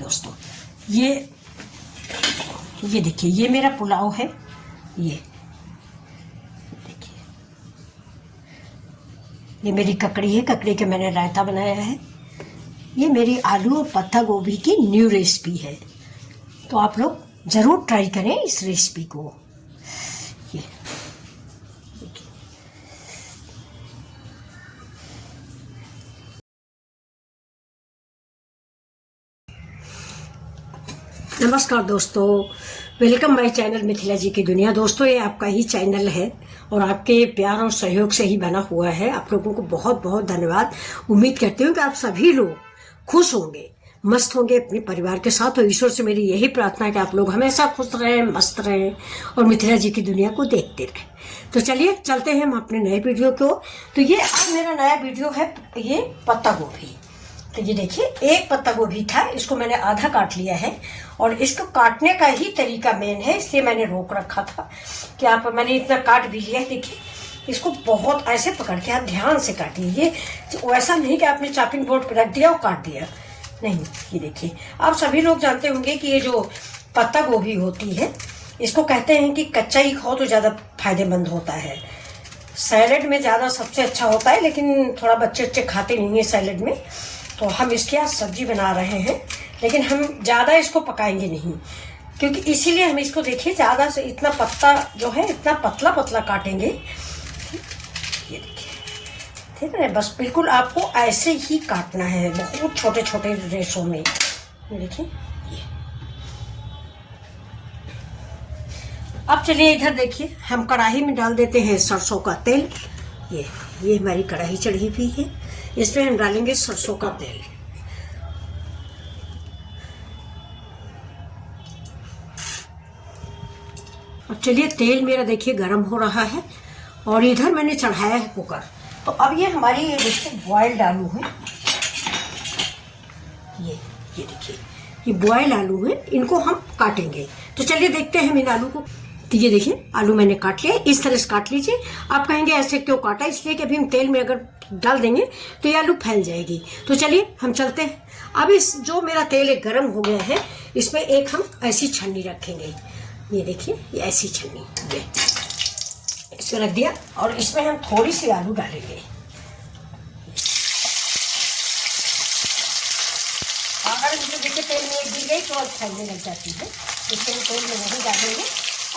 दोस्तों, ये देखिए, ये मेरा पुलाव है। ये देखिए, ये मेरी ककड़ी है, ककड़ी के मैंने रायता बनाया है। ये मेरी आलू और पत्ता गोभी की न्यू रेसिपी है, तो आप लोग ज़रूर ट्राई करें इस रेसिपी को। ये नमस्कार दोस्तों, वेलकम माय चैनल मिथिला जी की दुनिया। दोस्तों, ये आपका ही चैनल है और आपके प्यार और सहयोग से ही बना हुआ है। आप लोगों को बहुत बहुत धन्यवाद। उम्मीद करती हूँ कि आप सभी लोग खुश होंगे, मस्त होंगे अपने परिवार के साथ। और ईश्वर से मेरी यही प्रार्थना है कि आप लोग हमेशा खुश रहें, मस्त रहें और मिथिला जी की दुनिया को देखते रहें। तो चलिए चलते हैं हम अपने नए वीडियो को। तो ये आज मेरा नया वीडियो है, ये पत्ता गोभी। तो ये देखिए, एक पत्ता गोभी था, इसको मैंने आधा काट लिया है। और इसको काटने का ही तरीका मेन है, इसलिए मैंने रोक रखा था कि मैंने इतना काट भी लिया है। देखिए, इसको बहुत ऐसे पकड़ के आप ध्यान से काटिए। ये वैसा नहीं कि आपने चॉपिंग बोर्ड पर रख दिया और काट दिया, नहीं। ये देखिए, आप सभी लोग जानते होंगे कि ये जो पत्ता गोभी होती है, इसको कहते हैं कि कच्चा ही खाओ तो ज़्यादा फायदेमंद होता है। सैलेड में ज़्यादा सबसे अच्छा होता है, लेकिन थोड़ा बच्चे खाते नहीं है सैलेड में, तो हम इसकी आज सब्जी बना रहे हैं। लेकिन हम ज़्यादा इसको पकाएंगे नहीं, क्योंकि इसीलिए हम इसको देखिए ज़्यादा से इतना पत्ता जो है इतना पतला पतला काटेंगे। ये देखिए, ठीक है, बस बिल्कुल आपको ऐसे ही काटना है, बहुत छोटे छोटे रेशों में। ये देखिए, ये अब चलिए इधर देखिए, हम कढ़ाई में डाल देते हैं सरसों का तेल। ये हमारी कढ़ाई चढ़ी हुई है, इसमें हम डालेंगे सरसों का तेल। और चलिए, तेल मेरा देखिए गरम हो रहा है और इधर मैंने चढ़ाया है कुकर। तो अब ये हमारी ये देखिए बॉयल्ड आलू है। ये देखिए, ये बॉयल्ड आलू है, इनको हम काटेंगे। तो चलिए देखते हैं इन आलू को। तो ये देखिए, आलू मैंने काट लिया, इस तरह से काट लीजिए। आप कहेंगे ऐसे क्यों काटा, इसलिए कि अभी हम तेल में अगर डाल देंगे तो ये आलू फैल जाएगी। तो चलिए हम चलते हैं। अब इस जो मेरा तेल एक गर्म हो गया है, इसमें एक हम ऐसी छन्नी रखेंगे। ये देखिए, ये ऐसी छन्नी, ये इसमें रख दिया और इसमें हम थोड़ी सी आलू डालेंगे। अगर इसमें देखिए तेल में एक दी गई तो फैलने लग जाती है, इसलिए हम तेल में नहीं डालेंगे।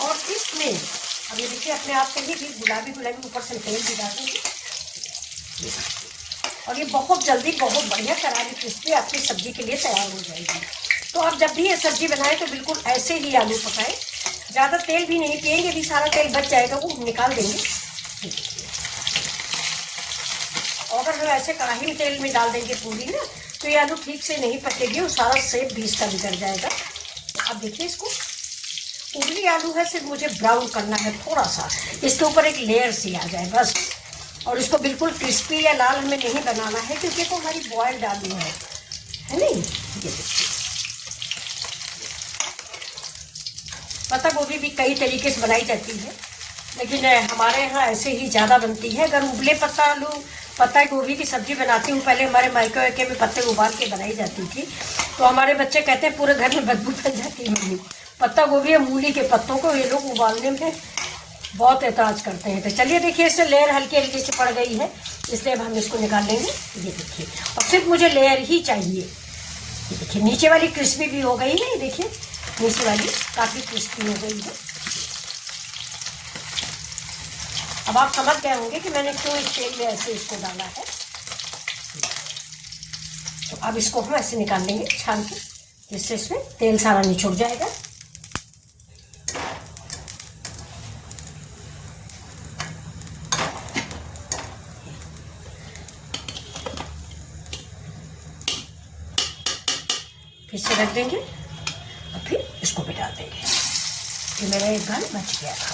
और इसमें अब ये देखिए, अपने आप से ही गुलाबी ऊपर से तेल भी डालेंगे। और ये बहुत जल्दी बहुत बढ़िया करारी क्रिस्पी आपकी सब्जी के लिए तैयार हो जाएगी। तो आप जब भी ये सब्जी बनाएं तो बिल्कुल ऐसे ही आलू पकाएं, ज़्यादा तेल भी नहीं पिएंगे, भी सारा तेल बच जाएगा, वो निकाल देंगे। और अगर हम ऐसे कढ़ाई में तेल में डाल देंगे पूरी ना, तो ये आलू ठीक से नहीं पकेगी और सारा सेब भी इसका बिगड़ जाएगा। अब देखिए, इसको उबली आलू है, सिर्फ मुझे ब्राउन करना है थोड़ा सा, इसके ऊपर एक लेयर सी आ जाए बस। और इसको बिल्कुल क्रिस्पी या लाल हमें नहीं बनाना है, क्योंकि तो हमारी बॉयल्ड आलू है नहीं। ये देखिए, पत्ता गोभी भी कई तरीके से बनाई जाती है, लेकिन हमारे यहाँ ऐसे ही ज़्यादा बनती है। अगर उबले पत्ता गोभी की सब्ज़ी बनाती हूँ, पहले हमारे मायके में पत्ते उबाल के बनाई जाती थी, तो हमारे बच्चे कहते हैं पूरे घर में बदबू फैल जाती है। पत्ता गोभी और मूली के पत्तों को ये लोग उबालने में बहुत एतराज़ करते हैं। तो चलिए देखिए, इससे लेयर हल्की हल्की से पड़ गई है, इसलिए अब हम इसको निकाल लेंगे। ये देखिए, और सिर्फ मुझे लेयर ही चाहिए। ये देखिए, नीचे वाली क्रिस्पी भी हो गई है। ये देखिए, नीचे वाली काफ़ी क्रिस्पी हो गई है। अब आप समझ गए होंगे कि मैंने क्यों इस तेल में ऐसे इसको डाला है। तो अब इसको हम ऐसे निकाल लेंगे छान के, जिससे इसमें तेल सारा निचुड़ जाएगा। फिर से रख देंगे और फिर इसको भी डाल देंगे। ये मेरा एक घाल बच गया था।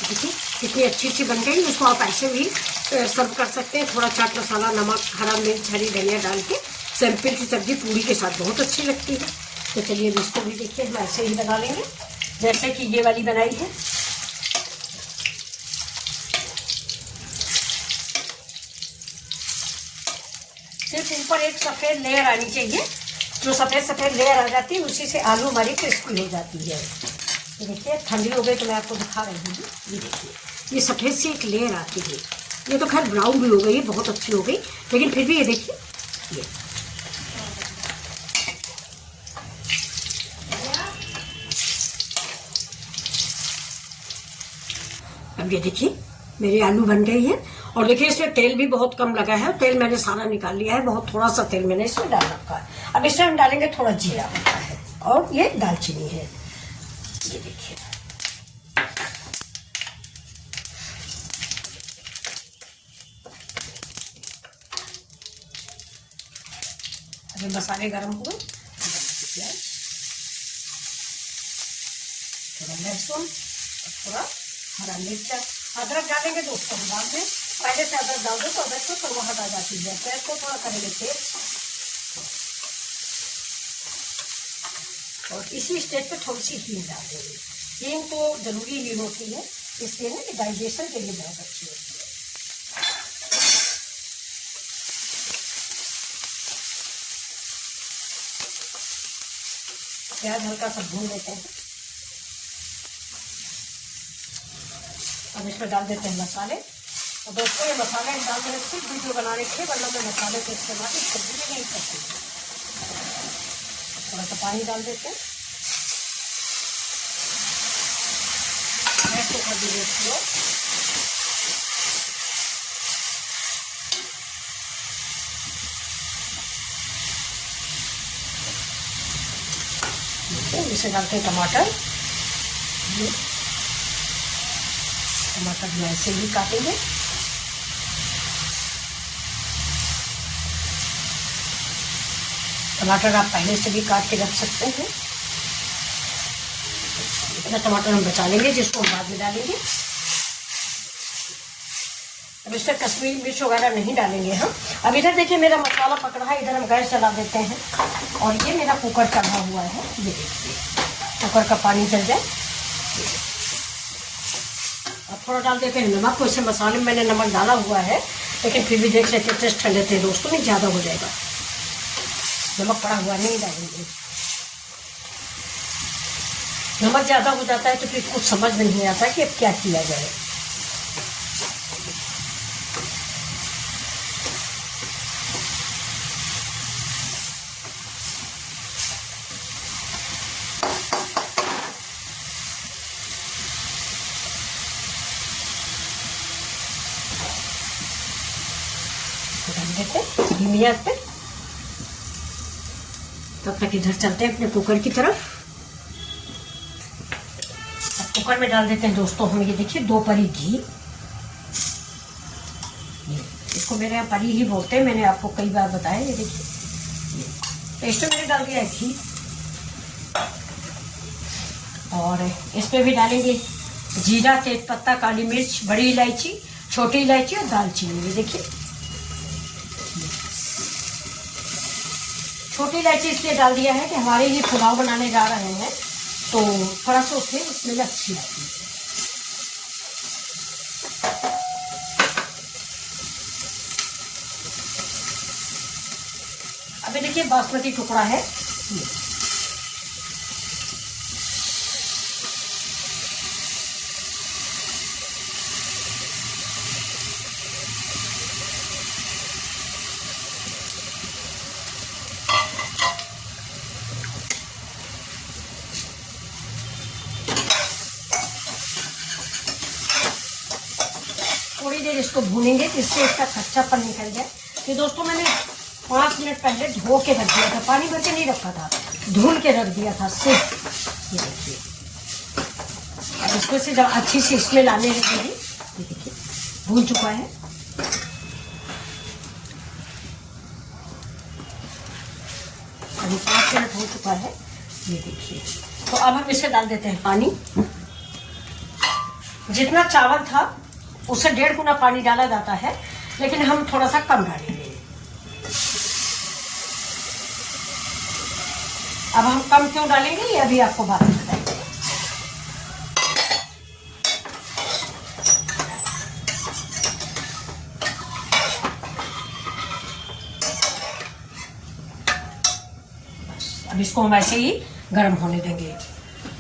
देखिए कितनी अच्छी अच्छी बन गई। इसको आप ऐसे भी सर्व कर सकते हैं, थोड़ा चाट मसाला, नमक, हरा मिर्च, हरी धनिया डाल के। सिंपल सी सब्जी पूरी के साथ बहुत अच्छी लगती है। तो चलिए इसको भी देखिए हम ऐसे ही बना लेंगे। जैसे कि ये वाली बनाई है। सिर्फ ऊपर एक सफ़ेद लेयर आनी चाहिए, जो सफ़ेद लेयर आ जाती है उसी से आलू हमारी क्रिस्पी हो जाती है। ये देखिए ठंडी हो गई तो मैं आपको दिखा रही हूँ। ये देखिए ये सफ़ेद सी एक लेयर आती है। ये तो खैर ब्राउन भी हो गई है, बहुत अच्छी हो गई, लेकिन फिर भी ये देखिए ये अब ये देखिए मेरे आलू बन गई है। और देखिए इसमें तेल भी बहुत कम लगा है, तेल मैंने सारा निकाल लिया है, बहुत थोड़ा सा तेल मैंने इसमें डाल रखा है। अब इसमें हम डालेंगे थोड़ा जीरा पत्ता है और ये दालचीनी है। ये देखिए अभी मसाले गर्म हुए, थोड़ा लहसुन, थोड़ा हरा मिर्च, अदरक डालेंगे तो उसको भी डाल दें। पहले से अदरक डाल दो तो अदरक को कड़वाहट आ जाती है। तो इसको थोड़ा करेंगे तेज, और इसी स्टेज पे थोड़ी सी हींग डाल देंगे। हींग तो जरूरी ही होती है, इसलिए ना कि डाइजेशन के लिए बहुत अच्छी होती है। प्याज हल्का सा भून लेते हैं। अब इसमें डाल देते हैं मसाले। और दोस्तों ये मसाले डाल देने सिर्फ वीडियो बनाने के लिए, वरना मैं मसाले के इस्तेमाल सब्जी में नहीं करती। थोड़ा सा पानी डाल देते हैं, गैस को कर दीजिए स्लो। इसे डालते हैं टमाटर। टमाटर जो ऐसे ही काटेंगे। टमाटर आप पहले से भी काट के रख सकते हैं। इतना टमाटर हम बचा लेंगे, जिसको हम बाद में डालेंगे। अब इसमें कश्मीरी मिर्च वगैरह नहीं डालेंगे हम। अब इधर देखिए मेरा मसाला पकड़ा है, इधर हम गैस चला देते हैं। और ये मेरा कुकर चढ़ा हुआ है, ये देखिए कुकर का पानी चल जाए। अब थोड़ा डाल देते हैं नमक। वैसे मसाले में मैंने नमक डाला हुआ है, लेकिन फिर भी देख लेते हैं, टेस्ट कर लेते हैं दोस्तों, नहीं ज़्यादा हो जाएगा। नमक पड़ा हुआ नहीं डालेंगे, नमक ज़्यादा हो जाता है तो फिर कुछ समझ नहीं आता कि अब क्या किया जाए। धीमी आंच पे। तब तक इधर चलते हैं अपने कुकर की तरफ। अब कुकर में डाल देते हैं दोस्तों हम, ये देखिए 2 परी घी। इसको मेरे यहाँ परी ही बोलते हैं, मैंने आपको कई बार बताया। ये देखिए इसमें मैंने डाल दिया है घी। और इसमें भी डालेंगे जीरा, तेजपत्ता, काली मिर्च, बड़ी इलायची, छोटी इलायची और दालचीनी। ये देखिए छोटी इलायची इसलिए डाल दिया है कि हमारे ये पुलाव बनाने जा रहे हैं, तो थोड़ा सा उसमें स्मेल अच्छी आती है। अभी देखिए बासमती टुकड़ा है, थोड़ी देर इसको भूनेंगे जिससे इसका कच्चापन निकल जाए। ये दोस्तों मैंने 5 मिनट पहले धो के रख दिया था, पानी भर के नहीं रखा था, धुल के रख दिया था सिर्फ। ये देखिए अब इसमें से जब अच्छी सी स्मेल आने लगेगी, ये देखिए भून चुका है। अभी 5 मिनट हो चुका है, ये देखिए। तो अब हम इसमें डाल देते हैं पानी। जितना चावल था उससे 1.5 गुना पानी डाला जाता है, लेकिन हम थोड़ा सा कम डालेंगे। अब हम कम क्यों डालेंगे ये अभी आपको बात में बताएंगे। अब इसको हम ऐसे ही गर्म होने देंगे।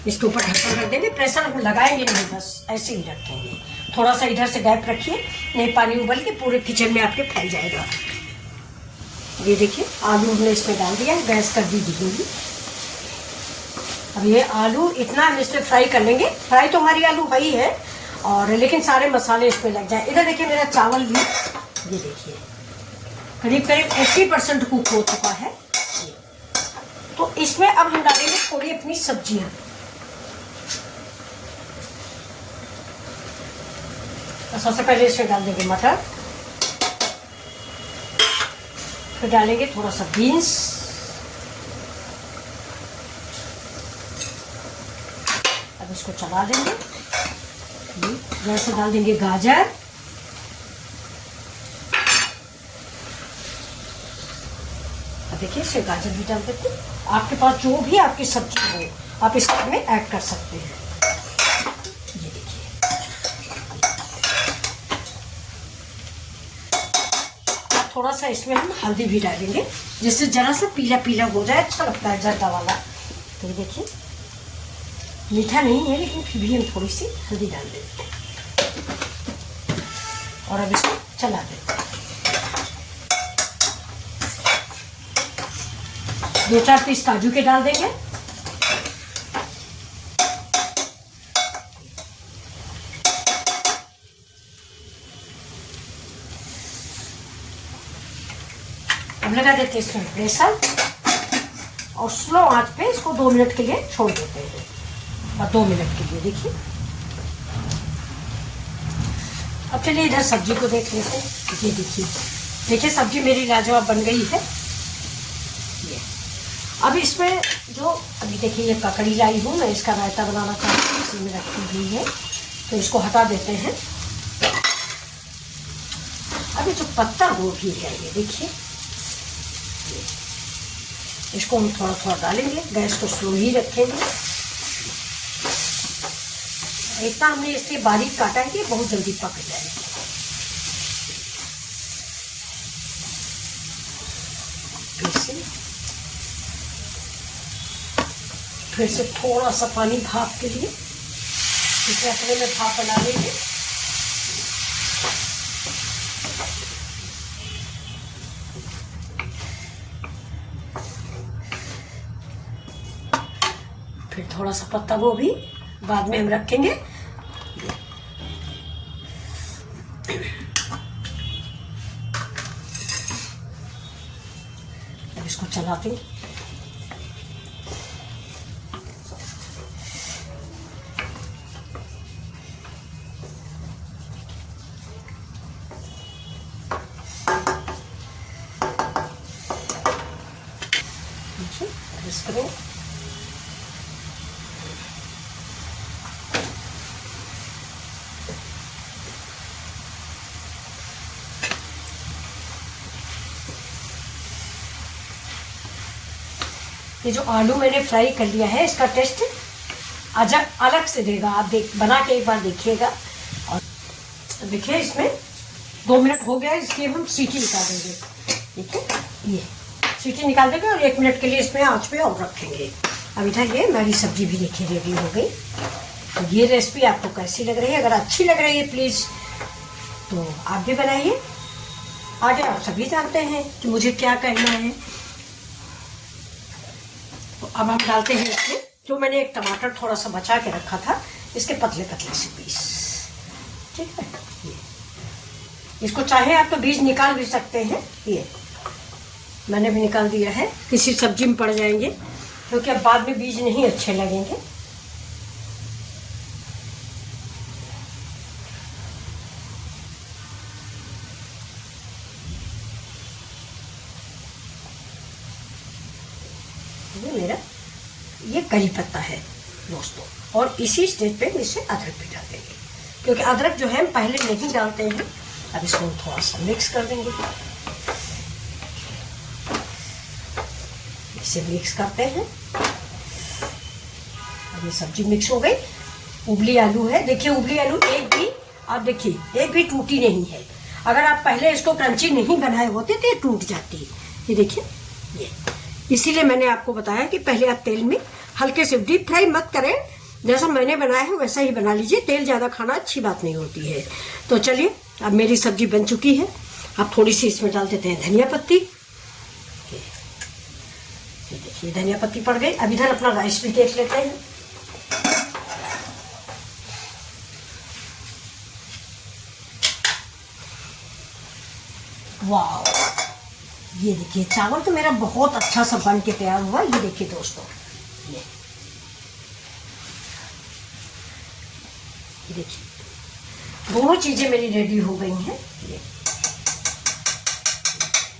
इसके ऊपर ढक्कन रख देंगे, प्रेशर हम लगाएंगे नहीं, बस ऐसे ही रखेंगे। थोड़ा सा इधर से गैप रखिए, नहीं पानी उबल के पूरे किचन में आपके फैल जाएगा। ये देखिए आलू हमने इसमें डाल दिया है, गैस कर दी धीमी। अब ये आलू इतना हम इसमें फ्राई कर लेंगे, फ्राई तो हमारी आलू वही है, और लेकिन सारे मसाले इसमें लग जाए। इधर देखिए मेरा चावल भी, ये देखिए करीब करीब 80% कुक हो चुका है। तो इसमें अब हम डालेंगे थोड़ी अपनी सब्जियां। तो सबसे पहले इसमें डाल देंगे मटर, फिर डालेंगे थोड़ा सा बीन्स, अब इसको चला देंगे। जैसे डाल देंगे गाजर, अब देखिए इसे गाजर भी डाल देते हैं। आपके पास जो भी आपकी सब्जी हो आप इसमें ऐड कर सकते हैं। ये देखिए थोड़ा सा इसमें हम हल्दी भी डालेंगे, जिससे जरा सा पीला पीला हो जाए, अच्छा लगता है जर्दा वाला। तो ये देखिए मीठा नहीं है, लेकिन फिर भी हम थोड़ी सी हल्दी डाल देते हैं और अब इसको चला देते हैं। 2-4 पीस काजू के डाल देंगे। अब लगा देते हैं इसमें प्रेशर और स्लो आंच पे इसको 2 मिनट के लिए छोड़ देते हैं। और 2 मिनट के लिए देखिए। अब चलिए इधर सब्जी को देख लेते हैं। ये देखिए सब्जी मेरी लाजवाब बन गई है। ये अब इसमें जो अभी देखिए ये ककड़ी लाई हूँ मैं, इसका रायता बनाना चाहती हूँ, इसी में रखी हुई है, तो इसको हटा देते हैं। अभी जो पत्ता गोभी है ये देखिए, इसको हम थोड़ा थोड़ा डालेंगे, गैस को स्लो ही रखेंगे। इतना हमने इसलिए बारीक काटा है कि बहुत जल्दी पक जाएगी। फिर से थोड़ा सा पानी भाप के लिए, इसे अपने में भाप बना लेंगे। फिर थोड़ा सा पत्ता गोभी बाद में हम रखेंगे। अब इसको चलाते हैं। इसको ये जो आलू मैंने फ्राई कर लिया है, इसका टेस्ट अलग से देगा। आप बना के एक बार देखिएगा। और देखिए इसमें 2 मिनट हो गया, इसकी हम सीटी निकाल देंगे। ठीक है, ये सीटी निकाल देंगे और 1 मिनट के लिए इसमें आंच पे और रखेंगे। अब इधर ये मेरी सब्जी भी देखिए रेडी हो गई। तो ये रेसिपी आपको कैसी लग रही है? अगर अच्छी लग रही है प्लीज़ तो आप भी बनाइए। आगे आप सभी जानते हैं कि मुझे क्या कहना है। तो अब हम डालते हैं इसमें जो मैंने एक टमाटर थोड़ा सा बचा के रखा था, इसके पतले पतले से पीस। ठीक है, ये इसको चाहे आप तो बीज निकाल भी सकते हैं। ये मैंने भी निकाल दिया है, किसी सब्जी में पड़ जाएंगे, क्योंकि अब बाद में बीज नहीं अच्छे लगेंगे। ये मेरा ये करी पत्ता है दोस्तों, और इसी स्टेज पे इसे अदरक भी डाल देंगे, क्योंकि अदरक जो है हम पहले नहीं डालते हैं। अब इसको थोड़ा सा मिक्स कर देंगे। इसे मिक्स करते हैं। अब ये सब्जी मिक्स हो गई। उबली आलू है, देखिए उबली आलू एक भी, आप देखिए एक भी टूटी नहीं है। अगर आप पहले इसको क्रंची नहीं बनाए होते तो ये टूट जाती। ये देखिए, इसीलिए मैंने आपको बताया कि पहले आप तेल में हल्के से डीप फ्राई मत करें, जैसा मैंने बनाया है वैसा ही बना लीजिए। तेल ज़्यादा खाना अच्छी बात नहीं होती है। तो चलिए, अब मेरी सब्जी बन चुकी है। अब थोड़ी सी इसमें डाल देते हैं धनिया पत्ती। देखिए धनिया पत्ती पड़ गई। अब इधर अपना राइस भी देख लेते हैं। वाह, ये देखिए चावल तो मेरा बहुत अच्छा सा बन के तैयार हुआ। ये देखिए दोस्तों, ये देखिए दोनों चीजें मेरी रेडी हो गई हैं।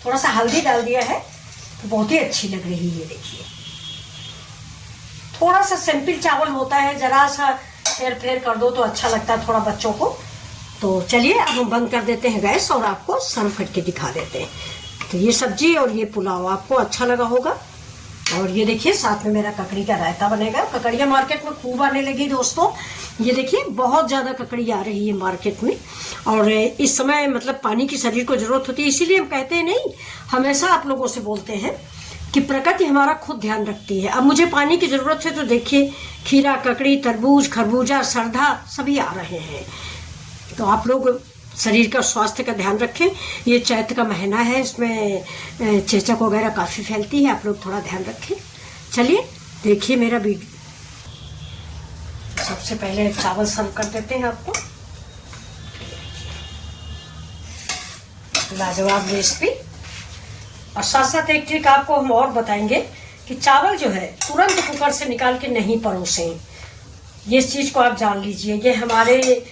थोड़ा सा हल्दी डाल दिया है तो बहुत ही अच्छी लग रही है। देखिए थोड़ा सा सिंपल चावल होता है, जरा सा हेर फेर कर दो तो अच्छा लगता है थोड़ा बच्चों को। तो चलिए अब हम बंद कर देते हैं गैस और आपको सर्व करके दिखा देते हैं। तो ये सब्जी और ये पुलाव आपको अच्छा लगा होगा। और ये देखिए साथ में मेरा ककड़ी का रायता बनेगा। ककड़ियाँ मार्केट में खूब आने लगी दोस्तों। ये देखिए बहुत ज़्यादा ककड़ी आ रही है मार्केट में। और इस समय मतलब पानी की शरीर को ज़रूरत होती है, इसीलिए हम कहते हैं नहीं, हमेशा आप लोगों से बोलते हैं कि प्रकृति हमारा खुद ध्यान रखती है। अब मुझे पानी की ज़रूरत है तो देखिए खीरा, ककड़ी, तरबूज, खरबूजा, सरधा सभी आ रहे हैं। तो आप लोग शरीर का स्वास्थ्य का ध्यान रखें। ये चैत्र का महीना है, इसमें चेचक वगैरह काफ़ी फैलती है, आप लोग थोड़ा ध्यान रखें। चलिए देखिए मेरा वीडियो। सबसे पहले चावल सर्व कर देते हैं आपको। लाजवाब रेसिपी। और साथ साथ एक ट्रिक आपको हम और बताएंगे कि चावल जो है तुरंत कुकर से निकाल के नहीं परोसें। ये चीज़ को आप जान लीजिए। ये हमारे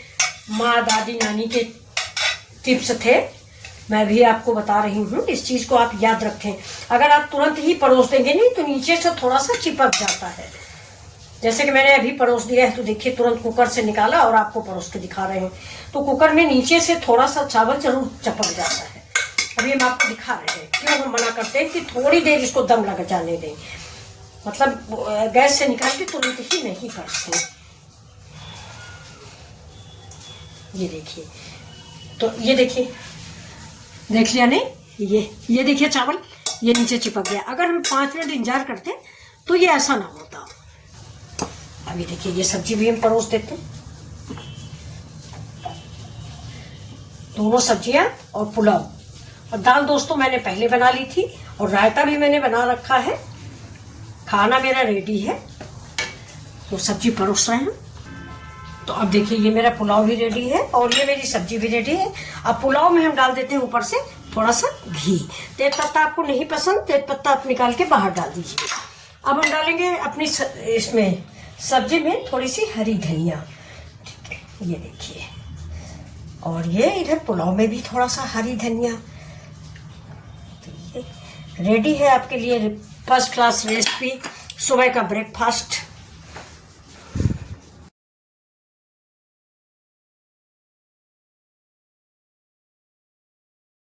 माँ, दादी, नानी के टिप्स थे, मैं भी आपको बता रही हूँ। इस चीज़ को आप याद रखें। अगर आप तुरंत ही परोस देंगे नहीं तो नीचे से थोड़ा सा चिपक जाता है। जैसे कि मैंने अभी परोस दिया है तो देखिए तुरंत कुकर से निकाला और आपको परोस के दिखा रहे हैं। तो कुकर में नीचे से थोड़ा सा चावल जरूर चिपक जाता है। अभी हम आपको दिखा रहे हैं क्यों हम मना करते हैं कि थोड़ी देर इसको दम लग जाने दें, मतलब गैस से निकाल के तुरंत ही नहीं करते। ये देखिए, तो ये देखिए, देख लिया नहीं? ये देखिए चावल ये नीचे चिपक गया। अगर हम 5 मिनट इंतजार करते तो ये ऐसा ना होता। अभी देखिए ये सब्जी भी हम परोस देते हैं। दोनों सब्जियां और पुलाव और दाल दोस्तों मैंने पहले बना ली थी और रायता भी मैंने बना रखा है। खाना मेरा रेडी है तो सब्जी परोस रहे हैं। तो अब देखिए ये मेरा पुलाव भी रेडी है और ये मेरी सब्जी भी रेडी है। अब पुलाव में हम डाल देते हैं ऊपर से थोड़ा सा घी। तेज पत्ता आपको नहीं पसंद, तेज पत्ता आप निकाल के बाहर डाल दीजिए। अब हम डालेंगे अपनी इसमें सब्जी में थोड़ी सी हरी धनिया। ठीक है, ये देखिए। और ये इधर पुलाव में भी थोड़ा सा हरी धनिया। रेडी है आपके लिए फर्स्ट क्लास रेसिपी, सुबह का ब्रेकफास्ट।